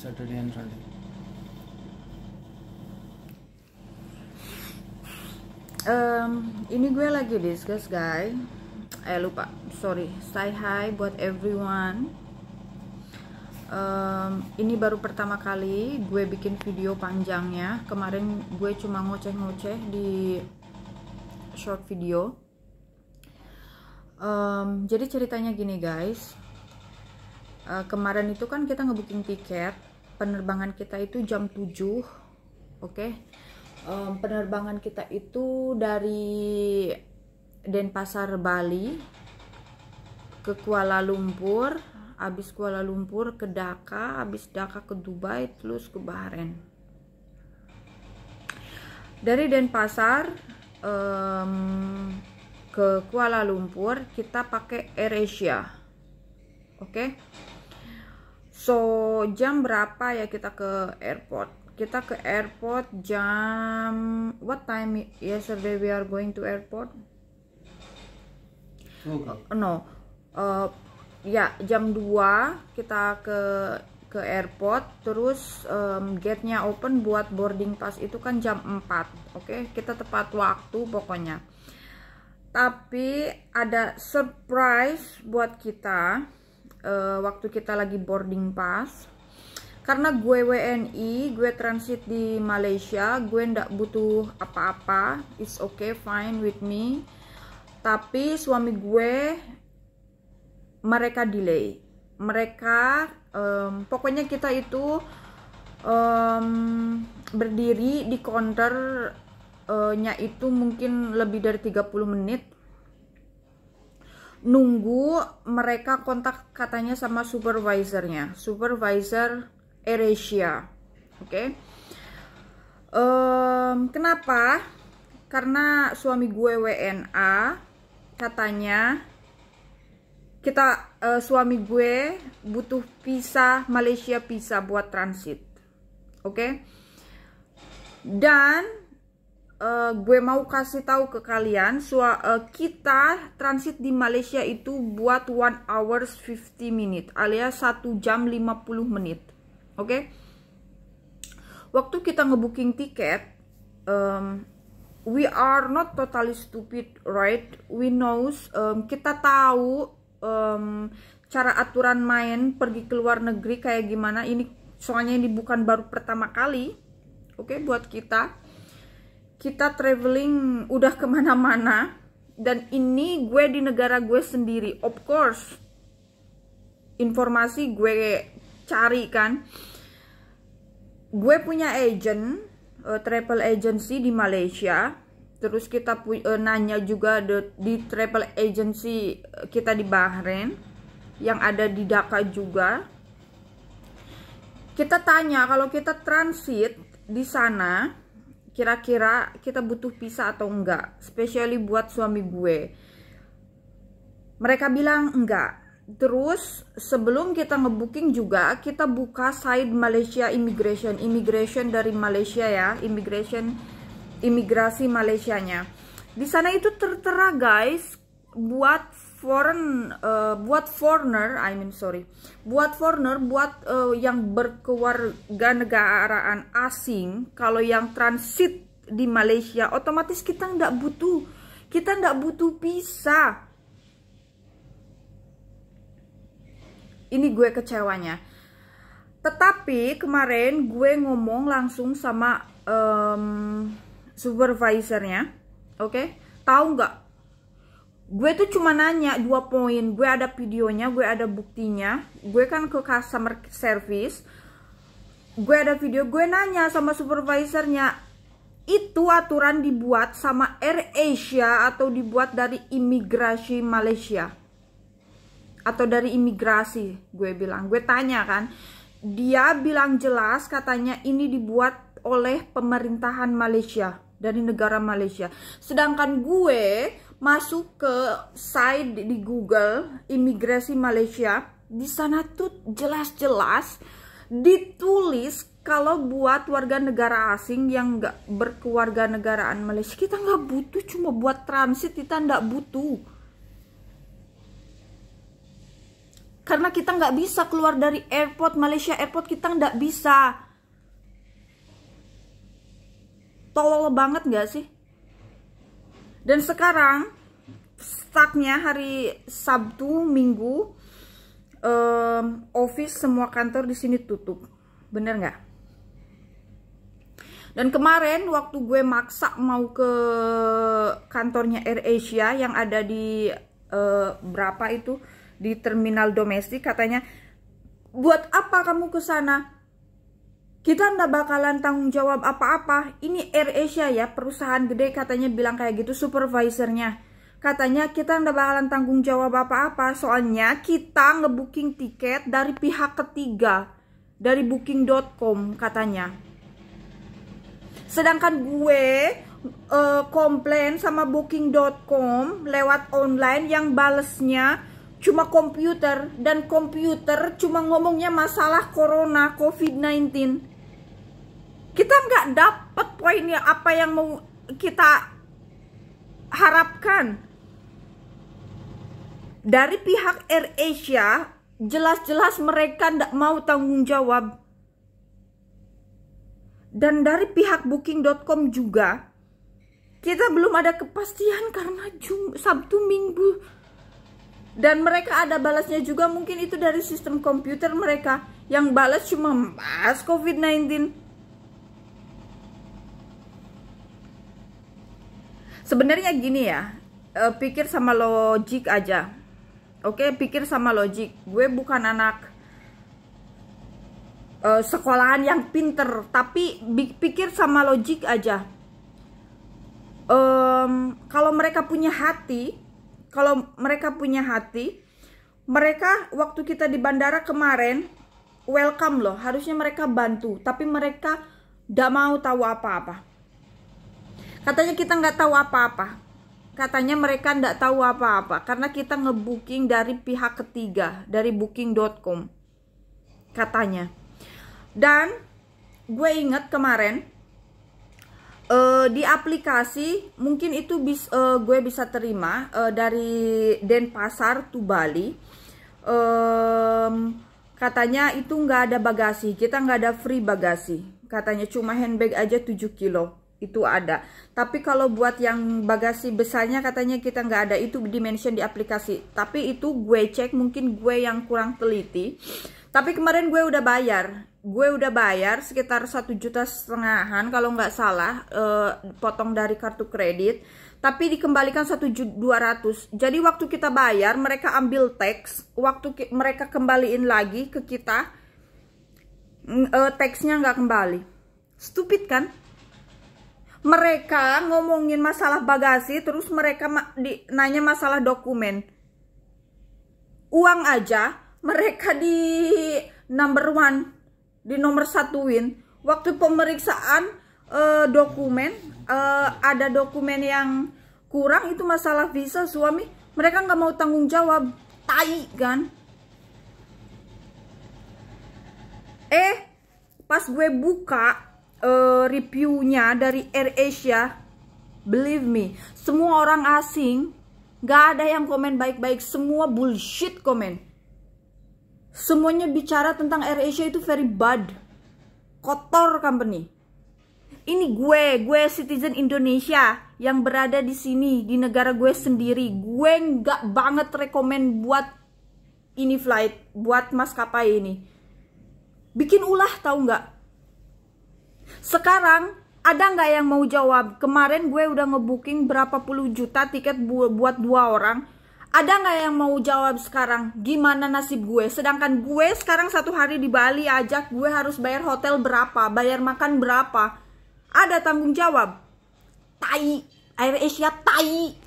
Saturday and Sunday. Ini gue lagi discuss guys. Lupa, sorry. Say hi buat everyone. Ini baru pertama kali gue bikin video panjangnya. Kemarin gue cuma ngoceh-ngoceh di short video. Jadi ceritanya gini guys. Kemarin itu kan kita ngebooking tiket. Penerbangan kita itu jam 7. Oke. Penerbangan kita itu dari Denpasar Bali ke Kuala Lumpur, habis Kuala Lumpur ke Dhaka, habis Dhaka ke Dubai, terus ke Bahrain. Dari Denpasar ke Kuala Lumpur kita pakai AirAsia. Oke. So jam berapa ya kita ke airport? Kita ke airport jam, what time yesterday we are going to airport? No, ya jam 2 kita ke airport, terus gate-nya open buat boarding pass itu kan jam 4. Oke, kita tepat waktu pokoknya. Tapi ada surprise buat kita waktu kita lagi boarding pass. Karena gue WNI, gue transit di Malaysia, gue ndak butuh apa-apa, it's okay, fine with me. Tapi suami gue, mereka delay. Mereka, pokoknya kita itu berdiri di counter-nya itu mungkin lebih dari 30 menit. Nunggu mereka kontak katanya sama supervisornya, supervisor AirAsia. Oke. Kenapa? Karena suami gue WNA, katanya suami gue butuh visa Malaysia, visa buat transit. Oke. Dan gue mau kasih tahu ke kalian, kita transit di Malaysia itu buat 1 hours 50 minutes alias 1 jam 50 menit. Oke. Waktu kita ngebooking tiket, we are not totally stupid, right? We knows, kita tahu cara aturan main pergi ke luar negeri kayak gimana. Ini soalnya ini bukan baru pertama kali. Oke, buat kita traveling udah kemana-mana, dan ini gue di negara gue sendiri. Of course, informasi gue cari kan. Gue punya agent, travel agency di Malaysia. Terus kita nanya juga di travel agency kita di Bahrain yang ada di Dhaka juga. Kita tanya kalau kita transit di sana, kira-kira kita butuh visa atau enggak, especially buat suami gue. Mereka bilang enggak. Terus sebelum kita ngebooking juga kita buka site Malaysia immigration dari Malaysia ya, imigrasi Malaysianya. Di sana itu tertera guys, buat foreigner yang berkewarganegaraan asing, kalau yang transit di Malaysia otomatis kita ndak butuh visa. Ini gue kecewanya. Tetapi kemarin gue ngomong langsung sama supervisornya. Oke, tahu nggak? Gue tuh cuma nanya 2 poin. Gue ada videonya, gue ada buktinya. Gue kan ke customer service, gue ada video. Gue nanya sama supervisornya, itu aturan dibuat sama AirAsia atau dibuat dari imigrasi Malaysia atau dari imigrasi? Gue bilang, gue tanya kan. Dia bilang jelas, katanya ini dibuat oleh pemerintahan Malaysia, dari negara Malaysia. Sedangkan gue masuk ke site di Google imigrasi Malaysia, di sana tuh jelas-jelas ditulis kalau buat warga negara asing yang nggak berkewarganegaraan Malaysia, kita nggak butuh, cuma buat transit kita nggak butuh. Karena kita nggak bisa keluar dari airport, Malaysia airport kita nggak bisa. Tolol banget nggak sih? Dan sekarang startnya hari Sabtu, Minggu, office semua kantor di sini tutup. Bener nggak? Dan kemarin waktu gue maksa mau ke kantornya AirAsia yang ada di berapa itu di terminal domestik, katanya, buat apa kamu ke sana? Kita nggak bakalan tanggung jawab apa-apa. Ini AirAsia ya, perusahaan gede, katanya bilang kayak gitu supervisornya. Katanya kita nggak bakalan tanggung jawab apa-apa, soalnya kita ngebooking tiket dari pihak ketiga, dari booking.com katanya. Sedangkan gue komplain sama booking.com lewat online yang balesnya cuma komputer, dan komputer cuma ngomongnya masalah corona COVID-19. Kita nggak dapet poinnya apa yang mau kita harapkan. Dari pihak AirAsia jelas-jelas mereka nggak mau tanggung jawab. Dan dari pihak booking.com juga kita belum ada kepastian karena Sabtu Minggu. Dan mereka ada balasnya juga, mungkin itu dari sistem komputer mereka. Yang balas cuma bahas COVID-19. Sebenarnya gini ya, pikir sama logik aja. Oke, pikir sama logik. Gue bukan anak sekolahan yang pinter, tapi pikir sama logik aja. Kalau mereka punya hati, mereka waktu kita di bandara kemarin welcome loh, harusnya mereka bantu, tapi mereka gak mau tahu apa-apa. Katanya kita nggak tahu apa-apa, katanya mereka nggak tahu apa-apa karena kita ngebooking dari pihak ketiga, dari booking.com katanya. Dan gue inget kemarin di aplikasi, mungkin itu gue bisa terima dari Denpasar to Bali, katanya itu nggak ada bagasi, kita nggak ada free bagasi, katanya cuma handbag aja 7 kilo itu ada. Tapi kalau buat yang bagasi besarnya katanya kita nggak ada, itu dimention di aplikasi. Tapi itu gue cek, mungkin gue yang kurang teliti. Tapi kemarin gue udah bayar sekitar 1,5 juta kalau nggak salah, potong dari kartu kredit, tapi dikembalikan 1.200.000. Jadi waktu kita bayar mereka ambil tax, waktu mereka kembaliin lagi ke kita, taxnya nggak kembali. Stupid kan? Mereka ngomongin masalah bagasi, terus mereka nanya masalah dokumen. Uang aja mereka di number one, di nomor satuin. Waktu pemeriksaan dokumen, ada dokumen yang kurang, itu masalah visa suami, mereka nggak mau tanggung jawab. Tai kan? Pas gue buka reviewnya dari AirAsia, believe me, semua orang asing, gak ada yang komen baik-baik, semua bullshit komen. Semuanya bicara tentang AirAsia itu very bad, kotor company. Ini gue citizen Indonesia yang berada di sini, di negara gue sendiri, gue nggak banget rekomen buat ini flight, buat maskapai ini. Bikin ulah tahu nggak? Sekarang ada nggak yang mau jawab? Kemarin gue udah ngebooking berapa puluh juta tiket buat 2 orang. Ada nggak yang mau jawab sekarang? Gimana nasib gue? Sedangkan gue sekarang 1 hari di Bali aja, gue harus bayar hotel berapa, bayar makan berapa? Ada tanggung jawab? Tai, AirAsia tai.